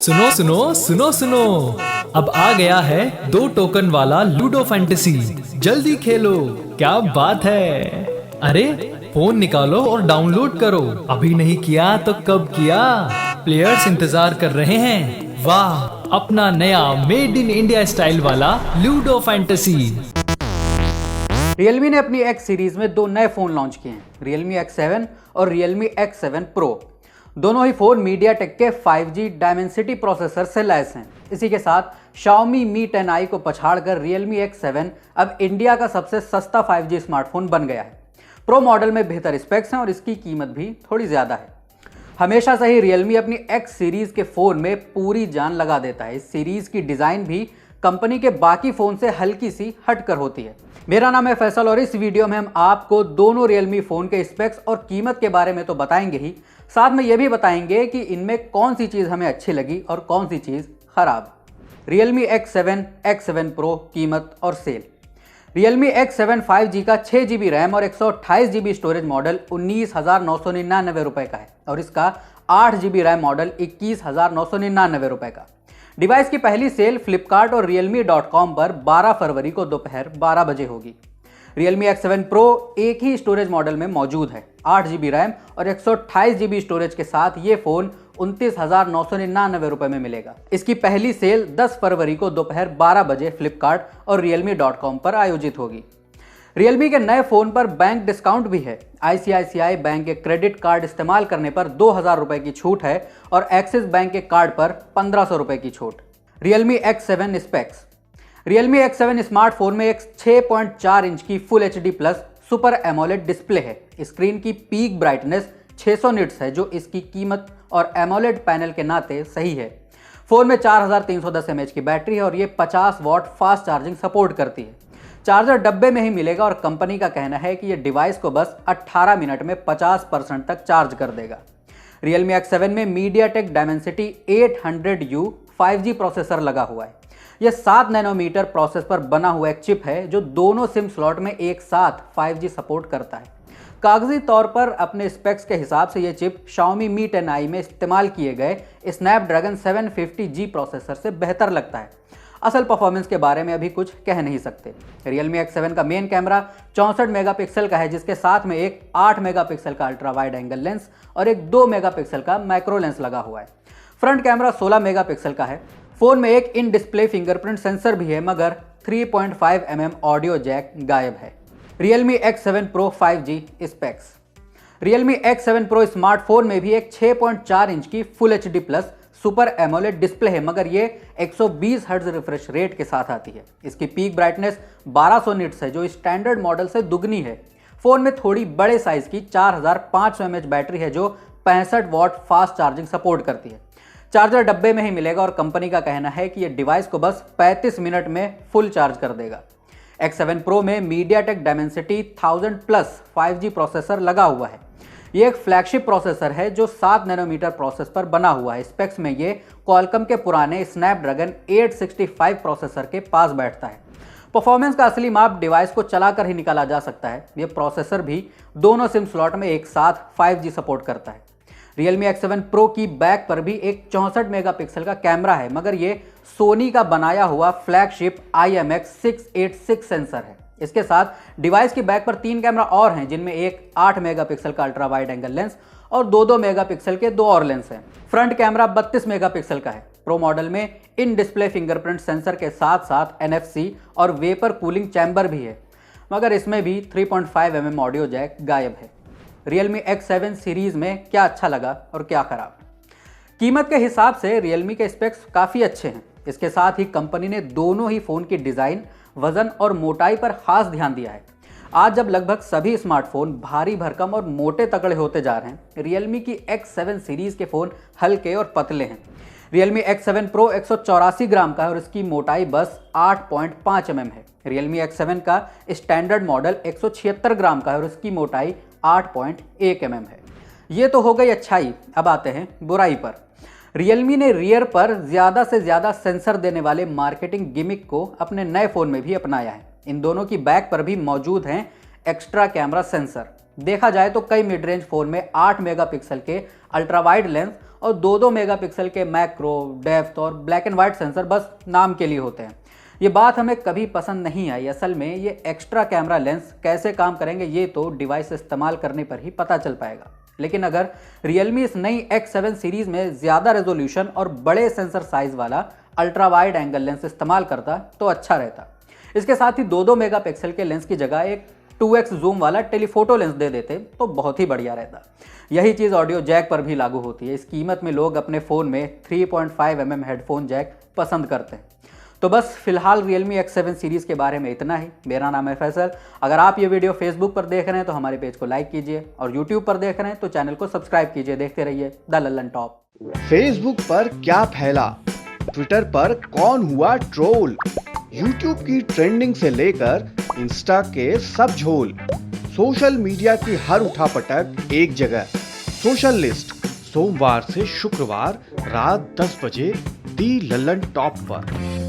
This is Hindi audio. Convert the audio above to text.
सुनो सुनो सुनो सुनो, अब आ गया है 2 टोकन वाला लूडो फैंटेसी। जल्दी खेलो, क्या बात है। अरे फोन निकालो और डाउनलोड करो, अभी नहीं किया तो कब किया। प्लेयर्स इंतजार कर रहे हैं। वाह, अपना नया मेड इन इंडिया स्टाइल वाला लूडो फैंटेसी। Realme ने अपनी X सीरीज में दो नए फोन लॉन्च किए हैं, Realme X7 और Realme X7 Pro। दोनों ही फोन MediaTek के 5G Dimensity प्रोसेसर से लैस हैं। इसी के साथ Xiaomi Mi 10i को पछाड़कर Realme X7 अब इंडिया का सबसे सस्ता 5G स्मार्टफोन बन गया है। प्रो मॉडल में बेहतर स्पेक्स हैं और इसकी कीमत भी थोड़ी ज़्यादा है। हमेशा से ही Realme अपनी X सीरीज के फ़ोन में पूरी जान लगा देता है। इस सीरीज की डिज़ाइन भी कंपनी के बाकी फ़ोन से हल्की सी हटकर होती है। मेरा नाम है फैसल और इस वीडियो में हम आपको दोनों Realme फ़ोन के स्पेक्स और कीमत के बारे में तो बताएंगे ही, साथ में ये भी बताएंगे कि इनमें कौन सी चीज़ हमें अच्छी लगी और कौन सी चीज़ खराब। Realme X7, X7 Pro कीमत और सेल। Realme X7 5G का 6GB रैम और 128GB स्टोरेज मॉडल 19,999 रुपये का है और इसका 8GB रैम मॉडल 21,999 रुपये का। डिवाइस की पहली सेल फ्लिपकार्ट और realme.com पर 12 फरवरी को दोपहर 12 बजे होगी। Realme X7 Pro एक ही स्टोरेज मॉडल में मौजूद है। 8GB रैम और 128GB स्टोरेज के साथ ये फ़ोन 29,999 रुपये में मिलेगा। इसकी पहली सेल 10 फरवरी को दोपहर 12 बजे फ्लिपकार्ट और realme.com पर आयोजित होगी। Realme के नए फ़ोन पर बैंक डिस्काउंट भी है। ICICI बैंक के क्रेडिट कार्ड इस्तेमाल करने पर 2,000 रुपये की छूट है और एक्सिस बैंक के कार्ड पर 1,500 रुपये की छूट। Realme X7 specs. Realme X7 smartphone में एक 6.4 इंच की full HD plus super AMOLED display है। स्क्रीन की पीक ब्राइटनेस 600 निट्स है, जो इसकी कीमत और एमोलेड पैनल के नाते सही है। फ़ोन में 4310 mAh की बैटरी है और ये 50 वॉट फास्ट चार्जिंग सपोर्ट करती है। चार्जर डब्बे में ही मिलेगा और कंपनी का कहना है कि ये डिवाइस को बस 18 मिनट में 50% तक चार्ज कर देगा। Realme X7 में MediaTek Dimensity 800U 5G processor लगा हुआ है। यह 7 नैनोमीटर प्रोसेस पर बना हुआ एक चिप है जो दोनों सिम स्लॉट में एक साथ 5G सपोर्ट करता है। कागजी तौर पर अपने स्पेक्स के हिसाब से यह चिप Xiaomi Mi 10i में इस्तेमाल किए गए Snapdragon 750G प्रोसेसर से बेहतर लगता है। असल परफॉर्मेंस के बारे में अभी कुछ कह नहीं सकते। Realme X7 का मेन कैमरा 64 मेगापिक्सल का है, जिसके साथ में एक 8 मेगापिक्सल का अल्ट्रा वाइड एंगल लेंस और एक 2 मेगापिक्सल का मैक्रो लेंस लगा हुआ है। फ्रंट कैमरा 16 मेगापिक्सल का है। फ़ोन में एक इन डिस्प्ले फिंगरप्रिंट सेंसर भी है, मगर 3.5 mm ऑडियो जैक गायब है। Realme X7 Pro 5G specs. Realme X7 Pro smartphone में भी एक 6.4 इंच की full HD plus super AMOLED display है, मगर ये 120 हर्ट्ज रिफ्रेश रेट के साथ आती है। इसकी पीक ब्राइटनेस 1200 निट्स है, जो स्टैंडर्ड मॉडल से दुगनी है। फ़ोन में थोड़ी बड़े साइज़ की 4500 mAh बैटरी है, जो 65 वॉट फास्ट चार्जिंग सपोर्ट करती है। चार्जर डब्बे में ही मिलेगा और कंपनी का कहना है कि यह डिवाइस को बस 35 मिनट में फुल चार्ज कर देगा। X7 Pro में MediaTek Dimensity 1000 plus 5G processor लगा हुआ है। ये एक फ्लैगशिप प्रोसेसर है जो 7 नैनोमीटर प्रोसेस पर बना हुआ है। स्पेक्स में ये Qualcomm के पुराने Snapdragon 865 प्रोसेसर के पास बैठता है। परफॉर्मेंस का असली माप डिवाइस को चलाकर ही निकाला जा सकता है। ये प्रोसेसर भी दोनों सिम स्लॉट में एक साथ 5G सपोर्ट करता है। Realme X7 Pro की बैक पर भी एक 64 मेगापिक्सल का कैमरा है, मगर ये सोनी का बनाया हुआ फ्लैगशिप IMX686 सेंसर है। इसके साथ डिवाइस की बैक पर 3 कैमरा और हैं, जिनमें एक 8 मेगापिक्सल का अल्ट्रा वाइड एंगल लेंस और 2 मेगापिक्सल के 2 और लेंस हैं। फ्रंट कैमरा 32 मेगापिक्सल का है। प्रो मॉडल में इन डिस्प्ले फिंगरप्रिंट सेंसर के साथ साथ NFC और वेपर कूलिंग चैम्बर भी है, मगर इसमें भी 3.5 mm ऑडियो जैक गायब है। Realme X7 सीरीज़ में क्या अच्छा लगा और क्या खराब। कीमत के हिसाब से Realme के स्पेक्स काफ़ी अच्छे हैं। इसके साथ ही कंपनी ने दोनों ही फ़ोन की डिज़ाइन, वज़न और मोटाई पर खास ध्यान दिया है। आज जब लगभग सभी स्मार्टफोन भारी भरकम और मोटे तगड़े होते जा रहे हैं, Realme की X7 सीरीज़ के फ़ोन हल्के और पतले हैं। Realme X7 Pro 184 ग्राम का है और इसकी मोटाई बस 8.5 mm है। Realme X7 का स्टैंडर्ड मॉडल 176 ग्राम का है और इसकी मोटाई 8.1 mm है। ये तो हो गई अच्छाई, अब आते हैं बुराई पर। Realme ने रियर पर ज़्यादा से ज़्यादा सेंसर देने वाले मार्केटिंग गिमिक को अपने नए फ़ोन में भी अपनाया है। इन दोनों की बैक पर भी मौजूद हैं एक्स्ट्रा कैमरा सेंसर। देखा जाए तो कई मिड रेंज फ़ोन में 8 मेगापिक्सल के अल्ट्रा वाइड लेंस और 2-2 मेगापिक्सल के मैक्रो, डेप्थ और ब्लैक एंड वाइट सेंसर बस नाम के लिए होते हैं। ये बात हमें कभी पसंद नहीं आई। असल में ये एक्स्ट्रा कैमरा लेंस कैसे काम करेंगे ये तो डिवाइस इस्तेमाल करने पर ही पता चल पाएगा। लेकिन अगर Realme इस नई X7 सीरीज में ज़्यादा रेजोल्यूशन और बड़े सेंसर साइज वाला अल्ट्रा वाइड एंगल लेंस इस्तेमाल करता तो अच्छा रहता। इसके साथ ही 2-2 मेगापिक्सल के लेंस की जगह एक 2x जूम वाला टेलीफोटो लेंस दे देते तो बहुत ही बढ़िया रहता। यही चीज़ ऑडियो जैक पर भी लागू होती है। इस कीमत में लोग अपने फ़ोन में 3.5 mm हेडफोन जैक पसंद करते हैं। तो बस फिलहाल Realme X7 सीरीज़ के बारे में इतना ही। मेरा नाम है फैसल। अगर आप ये वीडियो फेसबुक पर देख रहे हैं तो हमारे पेज को लाइक कीजिए और यूट्यूब पर देख रहे हैं तो चैनल को सब्सक्राइब कीजिए। देखते रहिए द लल्लन टॉप। फेसबुक पर क्या फैला, ट्विटर पर कौन हुआ ट्रोल, यूट्यूब की ट्रेंडिंग से लेकर इंस्टा के सब झोल, सोशल मीडिया की हर उठापटक एक जगह। सोशल लिस्ट सोमवार से शुक्रवार रात 10 बजे दी लल्लन टॉप पर।